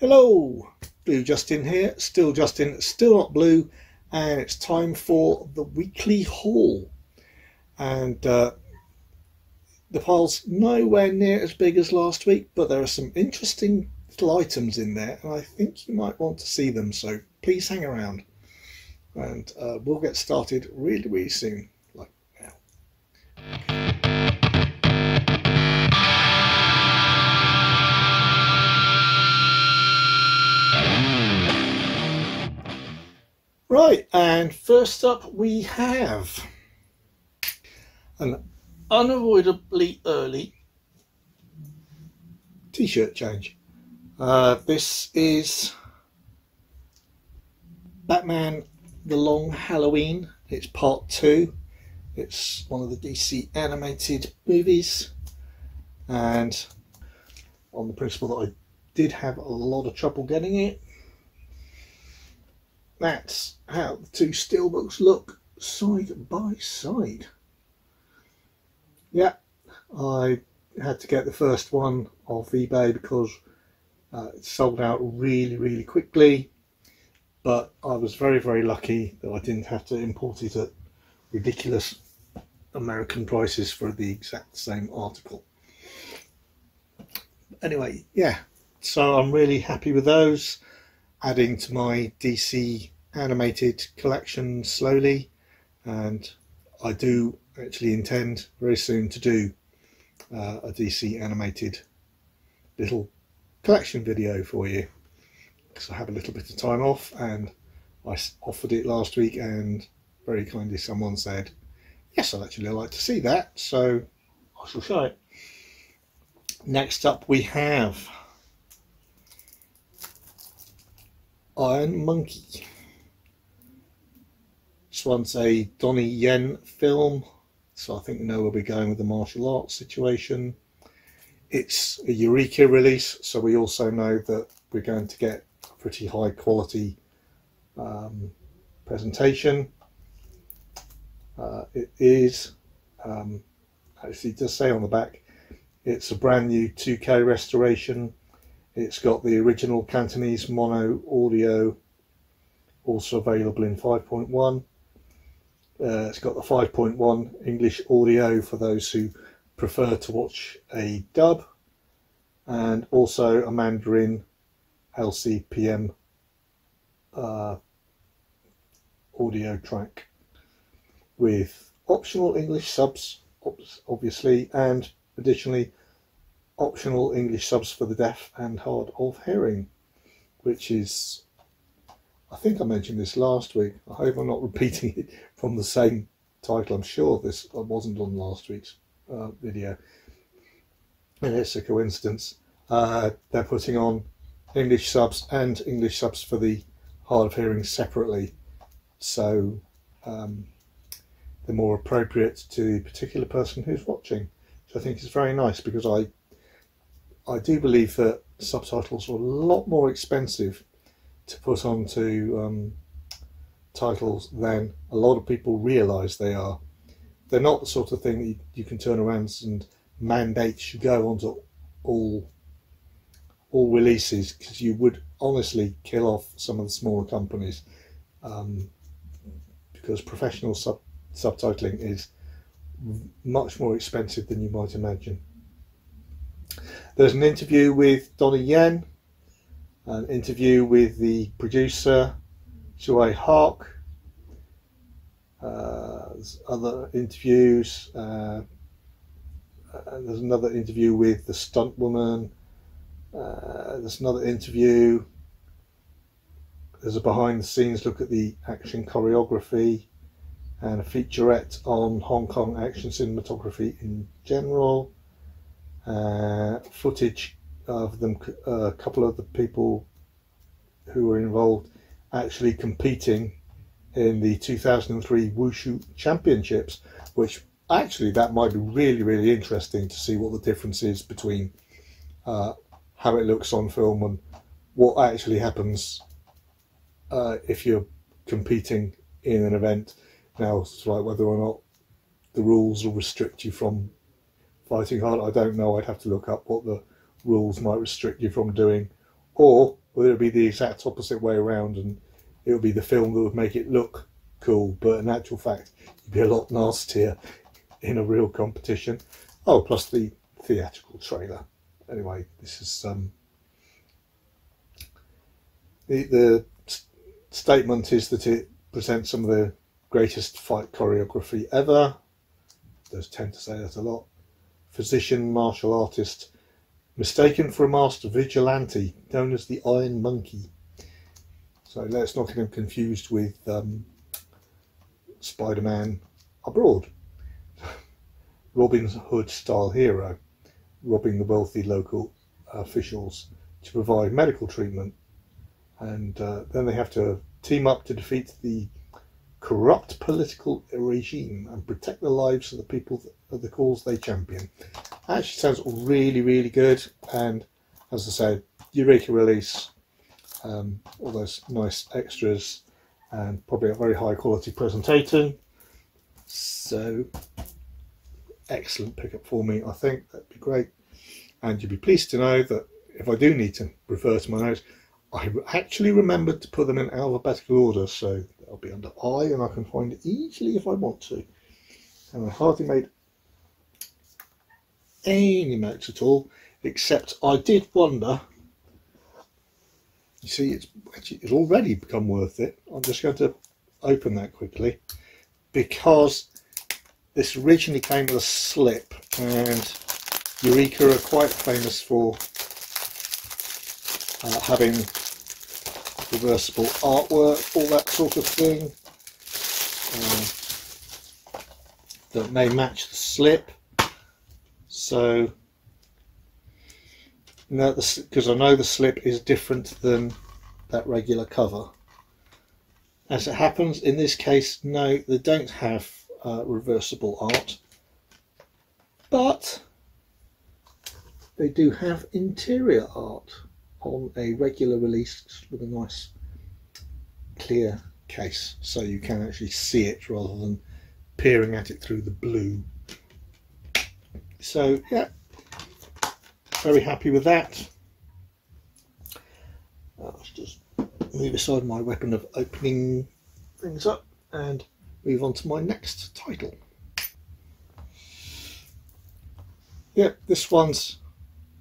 Hello, Blue Justin here, still Justin, still not blue, and it's time for the weekly haul. And the pile's nowhere near as big as last week, but there are some interesting little items in there, and I think you might want to see them, so please hang around. And we'll get started really soon, like now. Right, and first up we have an unavoidably early t-shirt change. This is Batman The Long Halloween. It's part 2. It's one of the DC animated movies, and on the principle that I did have a lot of trouble getting it, that's how the two steelbooks look side by side. Yeah, I had to get the first one off eBay because it sold out really quickly, but I was very lucky that I didn't have to import it at ridiculous American prices for the exact same article. Anyway, yeah, so I'm really happy with those, adding to my DC animated collection slowly, and I do actually intend very soon to do a DC animated little collection video for you, because I have a little bit of time off and I offered it last week, and very kindly someone said yes, I'd actually like to see that, so I shall show it. Next up we have Iron Monkey. This one's a Donnie Yen film, so I think we know where we're going with the martial arts situation. It's a Eureka release, so we also know that we're going to get a pretty high quality presentation. It is, actually it does say on the back, it's a brand new 2K restoration. It's got the original Cantonese mono audio, also available in 5.1. It's got the 5.1 English audio for those who prefer to watch a dub, and also a Mandarin LCPM audio track with optional English subs, obviously, and additionally optional English subs for the deaf and hard of hearing, which is, I think I mentioned this last week. I hope I'm not repeating it from the same title. I'm sure this wasn't on last week's video, and it's a coincidence. They're putting on English subs and English subs for the hard of hearing separately, so they're more appropriate to the particular person who's watching, which I think is very nice, because I do believe that subtitles are a lot more expensive to put onto titles than a lot of people realise they are. They're not the sort of thing that you can turn around and mandate should go onto all releases, because you would honestly kill off some of the smaller companies, because professional subtitling is much more expensive than you might imagine. There's an interview with Donnie Yen, an interview with the producer Shui Hark. There's other interviews. And there's another interview with the stunt woman. There's another interview. There's a behind the scenes look at the action choreography, and a featurette on Hong Kong action cinematography in general. Footage of them, a couple of the people who were involved actually competing in the 2003 Wushu Championships, which actually that might be really interesting to see what the difference is between how it looks on film and what actually happens if you're competing in an event. Now, it's like whether or not the rules will restrict you from fighting hard, I don't know. I'd have to look up what the rules might restrict you from doing, or or it'll be the exact opposite way around, and it would be the film that would make it look cool, but in actual fact you'd be a lot nastier in a real competition. Oh, plus the theatrical trailer. Anyway, this is the statement is that it presents some of the greatest fight choreography ever. Those tend to say that a lot. Physician, martial artist, mistaken for a master vigilante, known as the Iron Monkey. So let's not get him confused with Spider-Man Abroad. Robin Hood style hero, robbing the wealthy local officials to provide medical treatment, and then they have to team up to defeat the corrupt political regime and protect the lives of the people of the cause they champion. Actually sounds really, really good, and as I said, Eureka release, all those nice extras, and probably a very high quality presentation. So excellent pickup for me. I think that'd be great, and you'll be pleased to know that if I do need to refer to my notes, I actually remembered to put them in alphabetical order, so they'll be under I, and I can find it easily if I want to. And I hardly made any notes at all, except I did wonder, you see it's already become worth it. I'm just going to open that quickly, because this originally came with a slip, and Eureka are quite famous for having reversible artwork, all that sort of thing, that may match the slip. So, because I know the slip is different than that regular cover. As it happens, in this case, no, they don't have reversible art, but they do have interior art on a regular release with a nice clear case, so you can actually see it rather than peering at it through the blue. So yeah, very happy with that. Let's just move aside my weapon of opening things up and move on to my next title. Yeah, this one's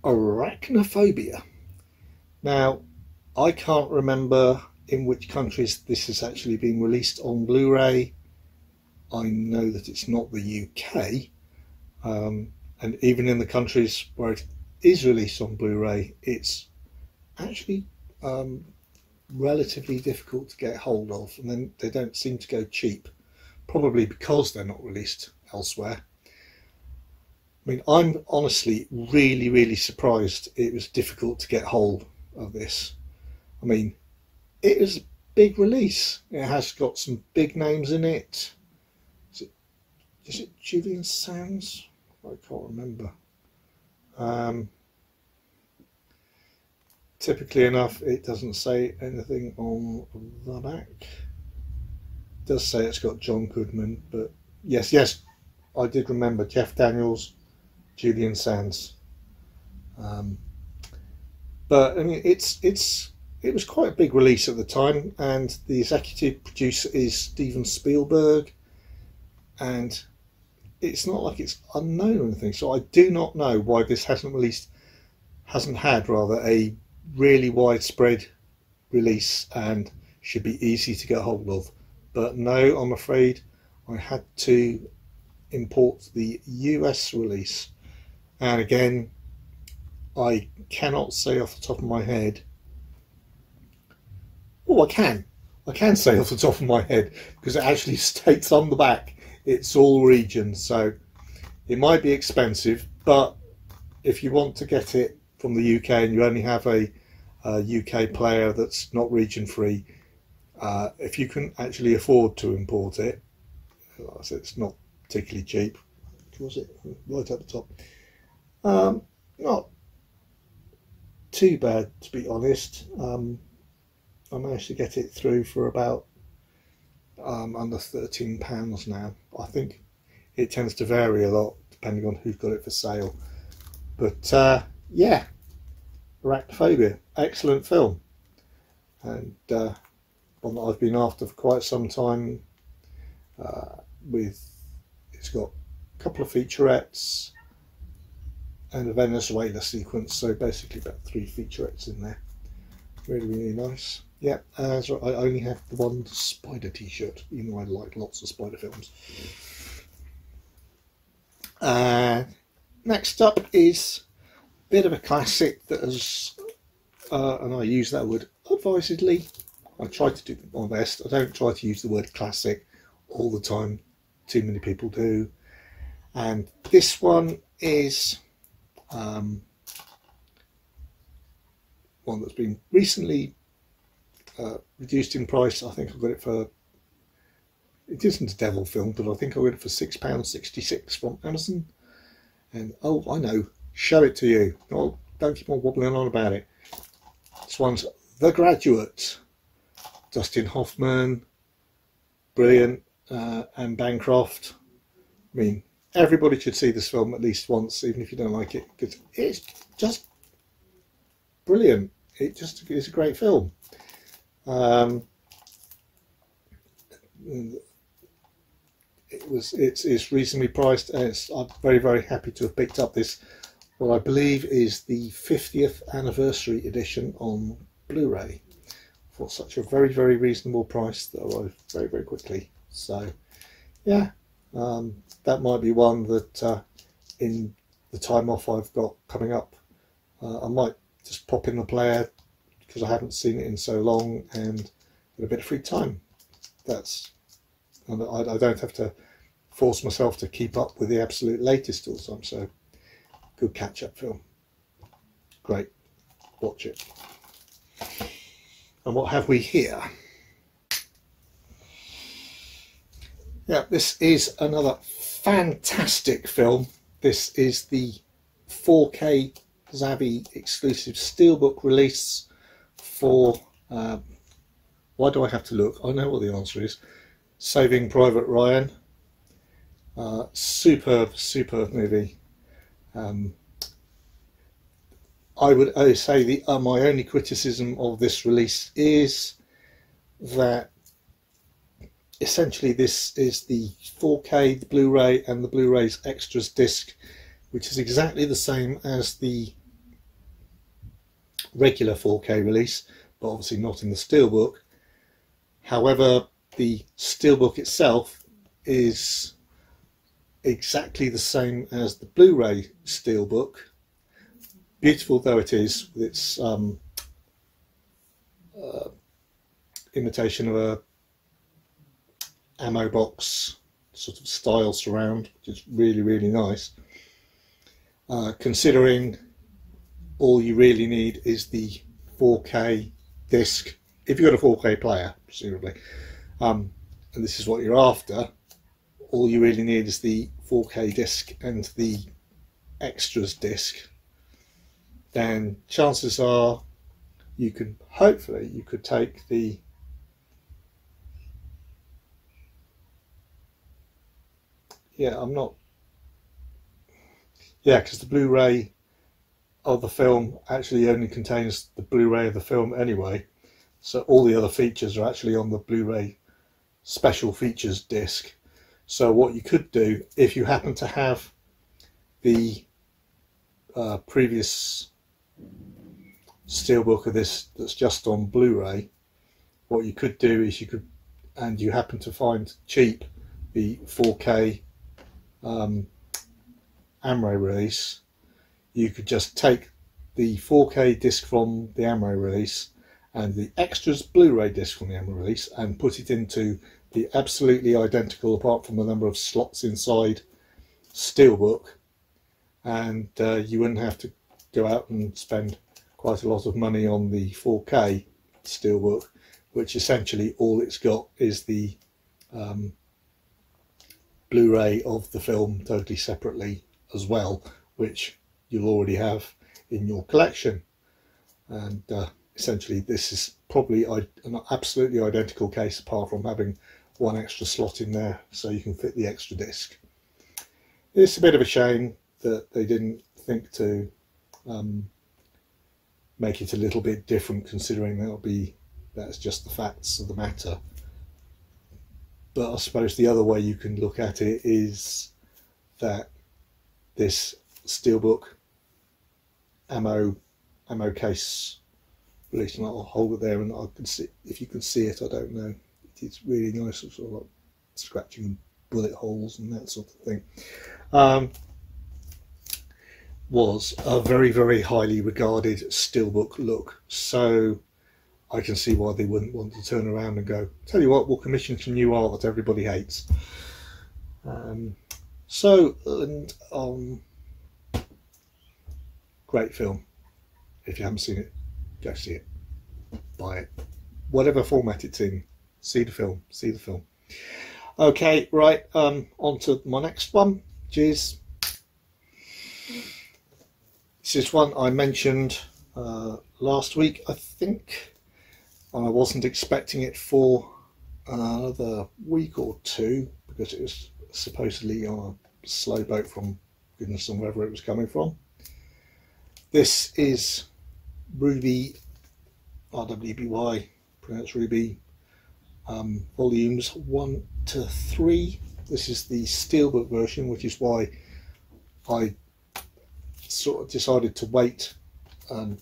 Arachnophobia. Now, I can't remember in which countries this has actually been released on Blu-ray. I know that it's not the UK, and even in the countries where it is released on Blu-ray, it's actually relatively difficult to get hold of, and then they don't seem to go cheap, probably because they're not released elsewhere. I mean, I'm honestly really surprised it was difficult to get hold of this. I mean, it is a big release. It has got some big names in it. Is it Julian Sands? I can't remember. Typically enough, it doesn't say anything on the back. It does say it's got John Goodman, but yes, I did remember Jeff Daniels, Julian Sands. But I mean, it was quite a big release at the time, and the executive producer is Steven Spielberg, and it's not like it's unknown or anything. So I do not know why this hasn't had a really widespread release and should be easy to get hold of. But no, I'm afraid I had to import the US release, and again, I cannot say off the top of my head. Oh, I can say off the top of my head, because it actually states on the back it's all regions, so it might be expensive, but if you want to get it from the UK and you only have a UK player that's not region free, if you can actually afford to import it, like I said, it's not particularly cheap. Was it right at the top? Not too bad, to be honest. I managed to get it through for about under £13 now. I think it tends to vary a lot depending on who's got it for sale. But yeah, Arachnophobia, excellent film. and one that I've been after for quite some time. It's got a couple of featurettes and a Venezuela sequence, so basically about 3 featurettes in there. Really, really nice. Yeah, I only have the one Spider t-shirt, even though I like lots of Spider films. Next up is a bit of a classic that has, and I use that word advisedly. I try to do my best. I don't try to use the word classic all the time. Too many people do. And this one is one that's been recently reduced in price. I think I got it for, it isn't a devil film, but I think I got it for £6.66 from Amazon. And oh, I know, show it to you. Oh, don't keep on wobbling on about it. This one's The Graduate. Dustin Hoffman, brilliant, and Bancroft. I mean, everybody should see this film at least once, even if you don't like it, because it's just brilliant. It just is a great film. It's reasonably priced, and I'm very, very happy to have picked up this, what I believe is the 50th anniversary edition on Blu-ray for such a very, very reasonable price that arrived very, very quickly. So yeah, that might be one that in the time off I've got coming up, I might just pop in the player because I haven't seen it in so long, and with a bit of free time. And I don't have to force myself to keep up with the absolute latest all the time. So good catch-up film. Great, watch it. And what have we here? Yeah, this is another fantastic film. This is the 4K Zavvi exclusive steelbook release for, why do I have to look? I know what the answer is. Saving Private Ryan. Superb, superb movie. I would say my only criticism of this release is that essentially this is the 4K, the Blu-ray, and the Blu-ray's extras disc, which is exactly the same as the regular 4K release, but obviously not in the steelbook. However, the steelbook itself is exactly the same as the Blu-ray steelbook, beautiful though it is, with its imitation of a ammo box sort of style surround, which is really, really nice. Considering all you really need is the 4K disc, if you've got a 4K player, presumably, and this is what you're after, all you really need is the 4K disc and the extras disc. Then chances are you could, hopefully you could take the because the Blu-ray of the film actually only contains the Blu-ray of the film anyway, so all the other features are actually on the Blu-ray special features disc. So what you could do, if you happen to have the previous steelbook of this that's just on Blu-ray, what you could do is and you happen to find cheap the 4K Amray release, you could just take the 4K disc from the Amray release and the extras Blu-ray disc from the Amray release and put it into the absolutely identical, apart from the number of slots inside, steelbook, and you wouldn't have to go out and spend quite a lot of money on the 4K steelbook, which essentially all it's got is the Blu-ray of the film totally separately as well, which you'll already have in your collection. And essentially this is probably an absolutely identical case, apart from having one extra slot in there so you can fit the extra disc. It's a bit of a shame that they didn't think to make it a little bit different, considering that'll be That's just the facts of the matter. But I suppose the other way you can look at it is that this steelbook ammo case release, and I'll hold it there and I can see, if you can see it, I don't know, it's really nice, sort of like scratching bullet holes and that sort of thing. Was a very, very highly regarded steelbook look, so I can see why they wouldn't want to turn around and go, tell you what, we'll commission some new art that everybody hates. Great film. If you haven't seen it, go see it, buy it, whatever format it's in, see the film. Okay, right, on to my next one, which is, this is one I mentioned last week, I think, and I wasn't expecting it for another week or two because it was supposedly on a slow boat from goodness and wherever it was coming from. This is Ruby, RWBY, pronounced Ruby, volumes 1 to 3. This is the steelbook version, which is why I sort of decided to wait and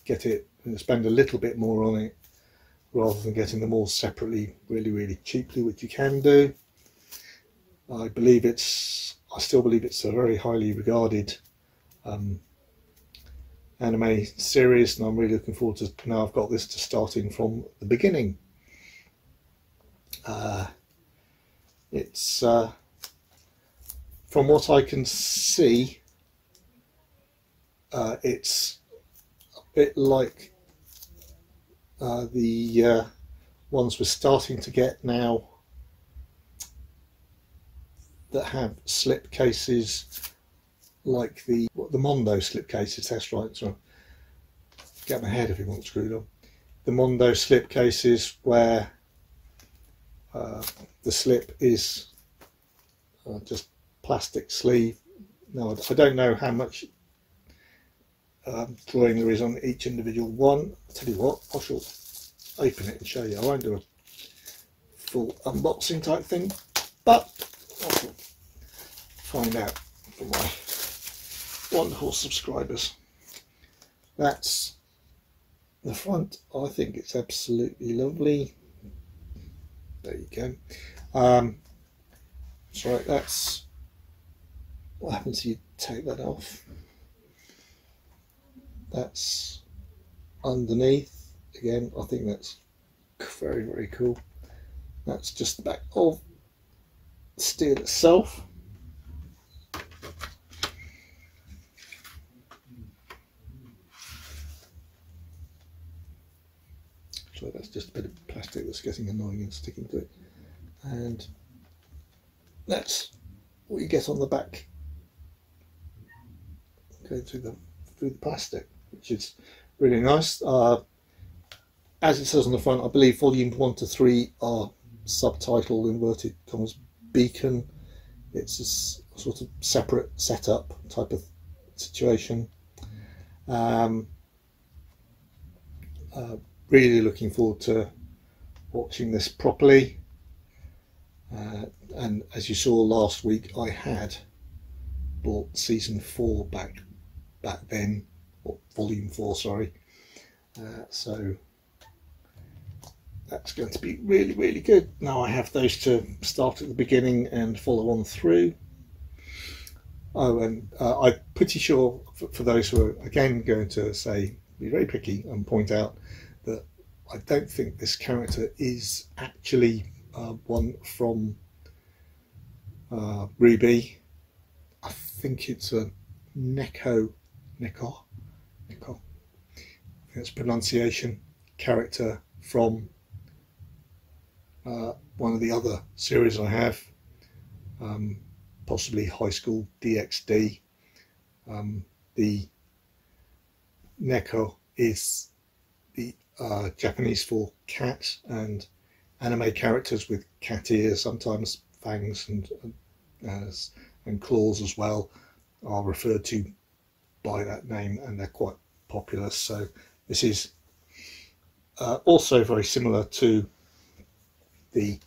get it and spend a little bit more on it rather than getting them all separately really cheaply, which you can do. I still believe it's a very highly regarded anime series, and I'm really looking forward to, now I've got this, to starting from the beginning. It's from what I can see, it's a bit like the ones we're starting to get now that have slip cases, like the Mondo slip cases. That's right, so get my head if you want screwed on. The Mondo slip cases where the slip is just plastic sleeve. Now I don't know how much drawing there is on each individual one. I'll tell you what, I shall open it and show you. I won't do a full unboxing type thing, but I shall find out for my wonderful subscribers. That's the front. I think it's absolutely lovely. There you go. That's right, that's what happens if you take that off. That's underneath. Again, I think that's very cool. That's just the back of the steel itself. So that's just a bit of plastic that's getting annoying and sticking to it, and that's what you get on the back, going through the plastic, which is really nice. As it says on the front, I believe volumes 1 to 3 are subtitled inverted commas Beacon. It's a sort of separate setup type of situation. Really looking forward to watching this properly. And as you saw last week, I had bought season 4 back then, or volume 4, sorry. So that's going to be really good. Now I have those to start at the beginning and follow on through. Oh, and I'm pretty sure for those who are again going to say, be very picky and point out that I don't think this character is actually one from Ruby. I think it's a Neko, I think it's pronunciation, character from one of the other series I have, possibly High School DxD. The Neko is the Japanese for cat, and anime characters with cat ears, sometimes fangs and claws as well, are referred to by that name, and they're quite popular. So this is also very similar to the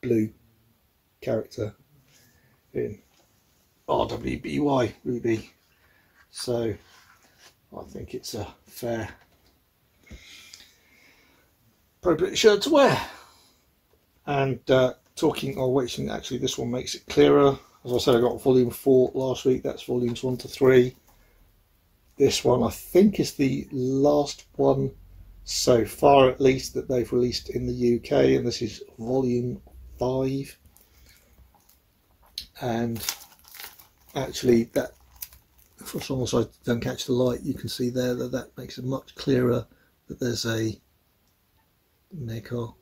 blue character in RWBY Ruby, so I think it's a fair appropriate shirt to wear. And talking or waiting, actually this one makes it clearer. As I said, I got volume 4 last week, that's volumes 1 to 3. This one I think is the last one so far, at least, that they've released in the UK, and this is volume 5. And actually, that, for as long as I don't catch the light, you can see there that that makes it much clearer that there's a Neko,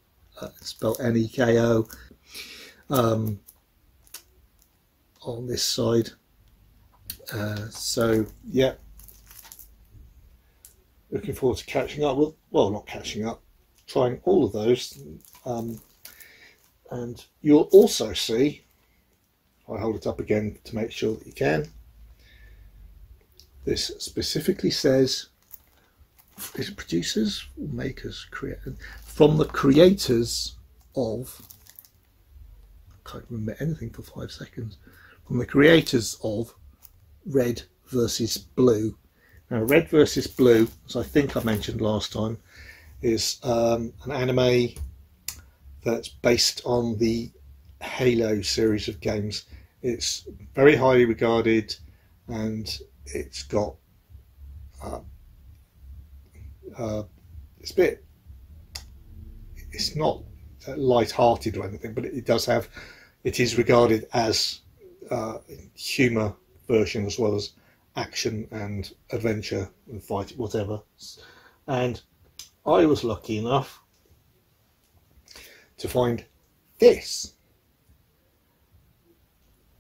spelled N-E-K-O, on this side. So yeah, looking forward to catching up with, well, not catching up, trying all of those. And you'll also see, if I hold it up again to make sure that you can, this specifically says, is it producers or makers, from the creators of, I can't remember anything for 5 seconds, from the creators of Red versus Blue. Now, Red versus Blue, as I think I mentioned last time, is an anime that's based on the Halo series of games. It's very highly regarded, and it's got it's a bit, it's not light-hearted or anything, but it does have, it is regarded as humour version as well as action and adventure and fight, whatever. And I was lucky enough to find this,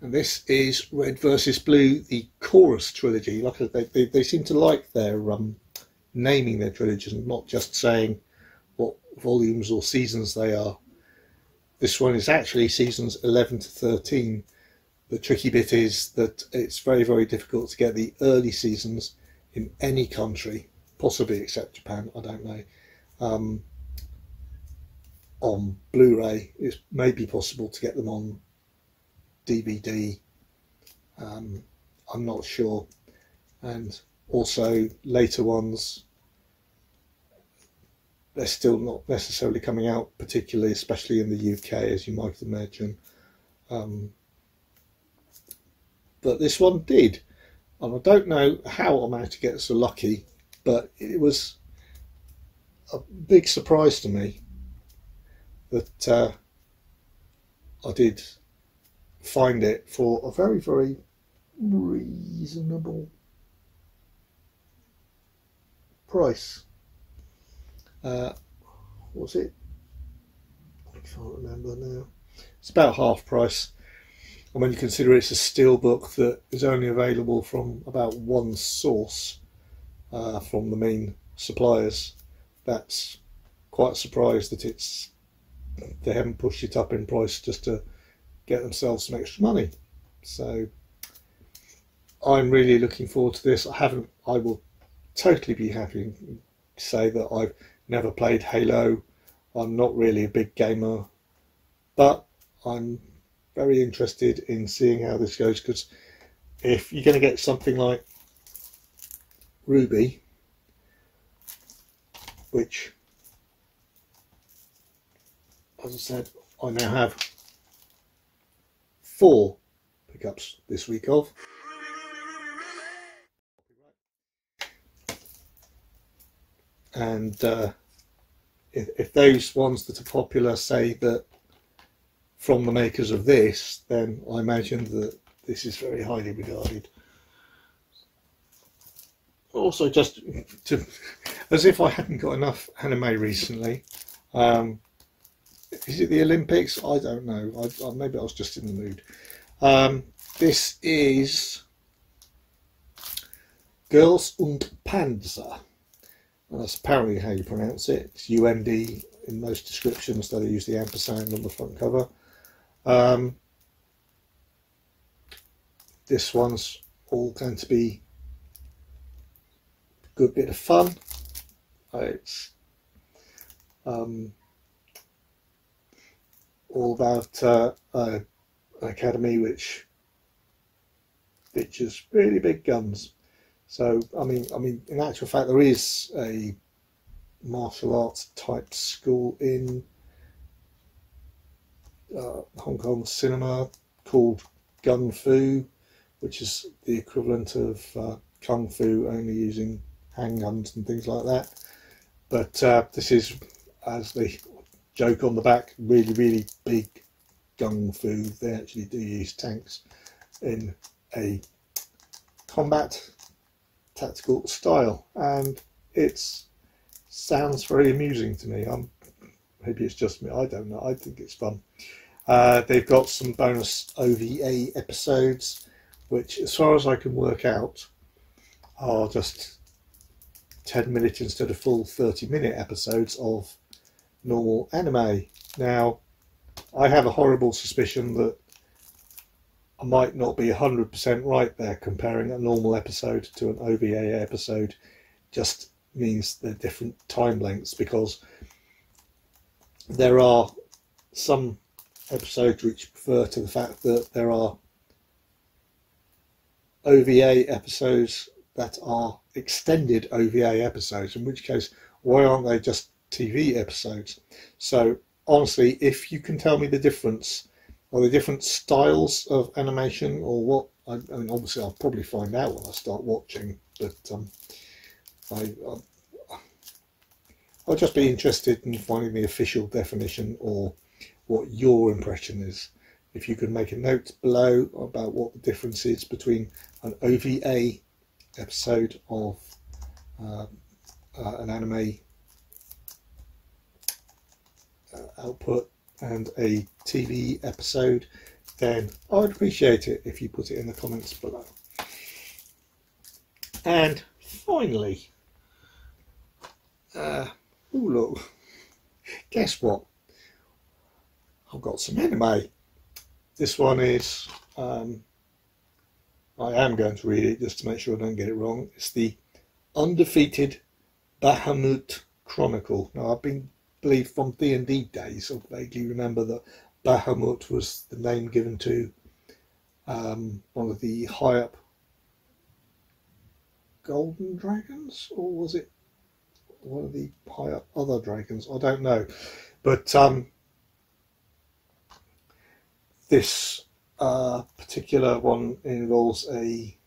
and this is Red versus Blue, the Chorus trilogy. Like they seem to like their naming their trilogies and not just saying what volumes or seasons they are. This one is actually seasons 11 to 13. The tricky bit is that it's very, very difficult to get the early seasons in any country, possibly except Japan, I don't know. On Blu-ray, it may be possible to get them on DVD. I'm not sure. And also later ones, they're still not necessarily coming out, particularly, especially in the UK, as you might imagine. But this one did, and I don't know how I managed to get so lucky, but it was a big surprise to me that I did find it for a very, very reasonable price. Was it? I can't remember now. It's about half price. And when you consider it's a steelbook that is only available from about one source from the main suppliers, that's quite a surprise that they haven't pushed it up in price just to get themselves some extra money. So I'm really looking forward to this. I will totally be happy to say that I've never played Halo. I'm not really a big gamer, but I'm very interested in seeing how this goes, because if you're going to get something like Ruby, which, as I said, I now have 4 pickups this week of, and if those ones that are popular say that from the makers of this, then I imagine that this is very highly regarded. Also, just to, as if I hadn't got enough anime recently, is it the Olympics? I don't know. Maybe I was just in the mood. This is Girls und Panzer. And that's apparently how you pronounce it. It's UND in most descriptions, though they use the ampersand on the front cover. This one's all going to be a good bit of fun. It's all about an academy which features really big guns. So I mean, in actual fact, there is a martial arts type school in Hong Kong cinema called Gun Fu, which is the equivalent of Kung Fu, only using handguns and things like that. But this is, as the joke on the back, really big Gun Fu. They actually do use tanks in a combat tactical style, and it sounds very amusing to me. Maybe it's just me, I don't know. I think it's fun. They've got some bonus OVA episodes, which, as far as I can work out, are just 10-minute instead of full 30-minute episodes of normal anime. Now, I have a horrible suspicion that I might not be 100% right there. Comparing a normal episode to an OVA episode just means they're different time lengths, because there are some episodes which refer to the fact that there are OVA episodes that are extended OVA episodes, in which case, why aren't they just TV episodes? So honestly, if you can tell me the difference, or the different styles of animation, or what, I mean, obviously I'll probably find out when I start watching, but I'll just be interested in finding the official definition, or what your impression is. If you could make a note below about what the difference is between an OVA episode of an anime output and a TV episode, then I would appreciate it if you put it in the comments below. And finally, oh look, guess what? I've got some anime. This one is, I am going to read it just to make sure I don't get it wrong. It's the Undefeated Bahamut Chronicle. Now, I've been believed from D&D days, I vaguely remember that Bahamut was the name given to one of the high up golden dragons, or was it one of the high up other dragons? I don't know, but this particular one involves a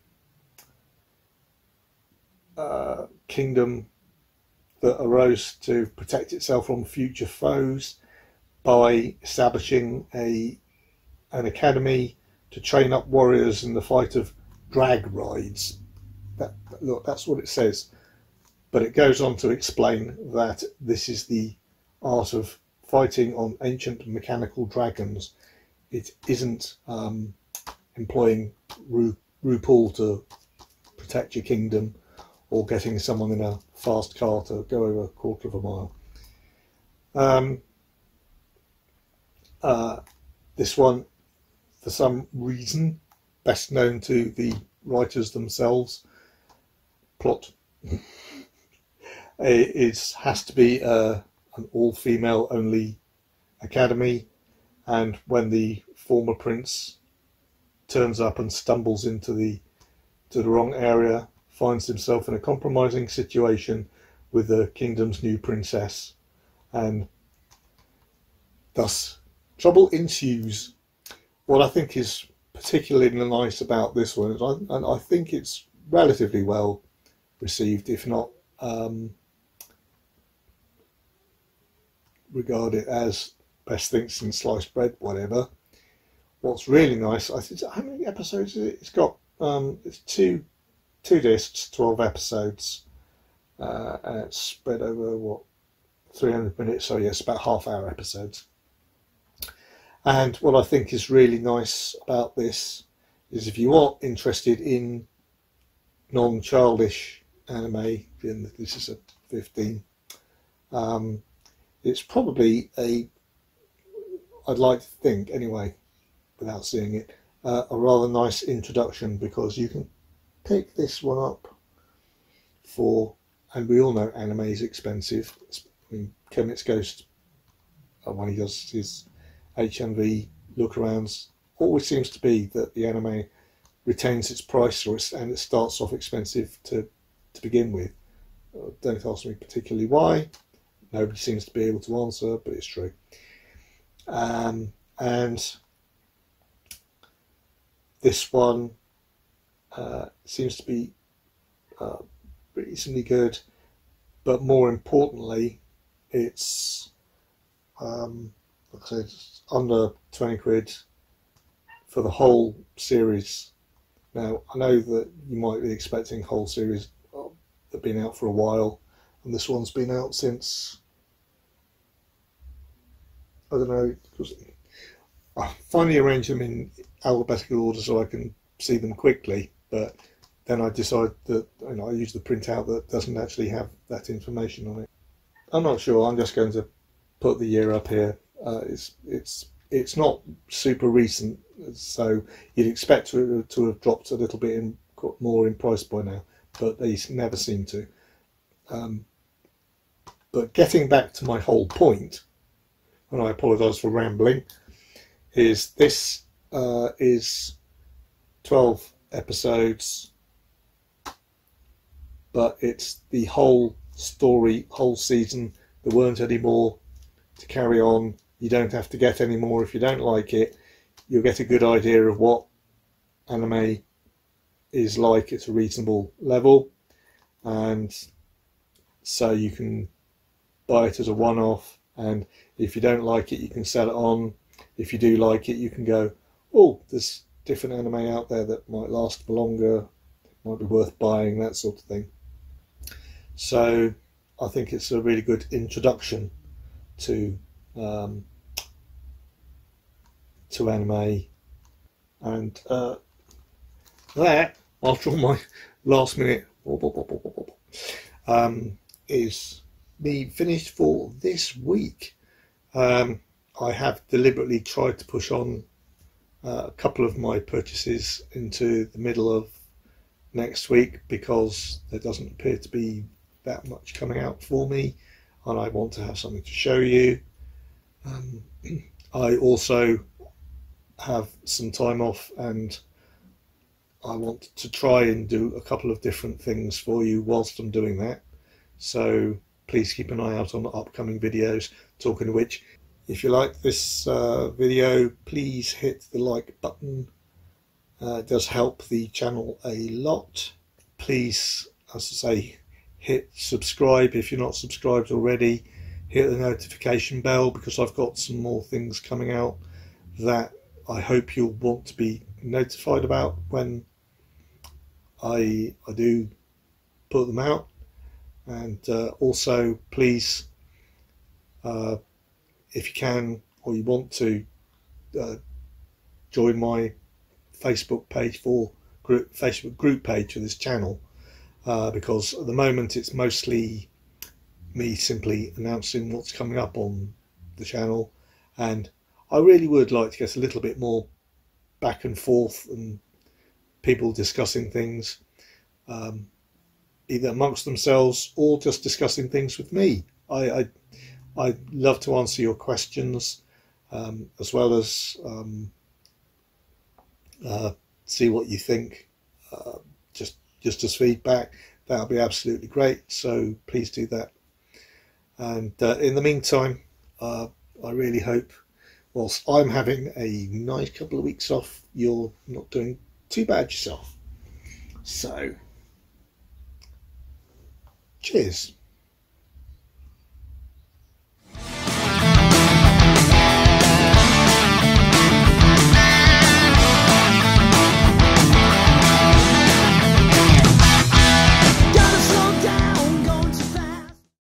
kingdom that arose to protect itself from future foes by establishing an academy to train up warriors in the fight of drag rides. Look, that's what it says, but it goes on to explain that this is the art of fighting on ancient mechanical dragons. It isn't employing RuPaul to protect your kingdom, or getting someone in a fast car to go over a quarter of a mile. This one, for some reason, best known to the writers themselves, plot, it has to be an all-female only academy, and when the former prince turns up and stumbles into the wrong area, finds himself in a compromising situation with the kingdom's new princess, and thus trouble ensues. What I think is particularly nice about this one is I think it's relatively well received, if not regarded as best thing since sliced bread, whatever. What's really nice, I think, how many episodes is it? It's got it's two discs, 12 episodes, and it's spread over what, 300 minutes, so yes, about half-hour episodes. And what I think is really nice about this is, if you are interested in non-childish anime, and this is a 15, it's probably I'd like to think anyway, without seeing it, a rather nice introduction, because you can pick this one up for, and we all know anime is expensive. I mean, Kermit's Ghost, when he does his HMV look-arounds, always seems to be that the anime retains its price, and it starts off expensive to begin with. Don't ask me particularly why. Nobody seems to be able to answer, but it's true. And this one seems to be reasonably good, but more importantly, it's like I said, it's under 20 quid for the whole series. Now, I know that you might be expecting whole series that have been out for a while, and this one's been out since, I don't know, because I finally arranged them in alphabetical order so I can see them quickly, but then I decided that I use the printout that doesn't actually have that information on it. I'm not sure, I'm just going to put the year up here. It's not super recent, so you'd expect to have dropped a little bit more in price by now, but they never seem to. But getting back to my whole point, and I apologise for rambling, is this is 12 episodes, but it's the whole story, whole season. There weren't any more to carry on. You don't have to get any more if you don't like it. You'll get a good idea of what anime is like at a reasonable level, and so you can buy it as a one-off, and if you don't like it you can sell it on. If you do like it you can go, oh, there's different anime out there that might last for longer, might be worth buying, that sort of thing. So I think it's a really good introduction to anime, and that, after all my last minute, is me finished for this week. I have deliberately tried to push on a couple of my purchases into the middle of next week because there doesn't appear to be that much coming out for me, and I want to have something to show you. I also have some time off, and I want to try and do a couple of different things for you whilst I'm doing that. So please keep an eye out on the upcoming videos. Talking of which, if you like this video, please hit the like button. It does help the channel a lot. Please, as I say, hit subscribe if you're not subscribed already. Hit the notification bell, because I've got some more things coming out that I hope you'll want to be notified about when I do put them out. And also, please, if you can or you want to, join my Facebook page Facebook group page for this channel, because at the moment it's mostly me simply announcing what's coming up on the channel, and I really would like to get a little bit more back and forth and people discussing things, either amongst themselves or just discussing things with me. I'd love to answer your questions, as well as see what you think, just as feedback. That'll be absolutely great, so please do that. And in the meantime, I really hope, whilst I'm having a nice couple of weeks off, you're not doing too bad yourself. So cheers.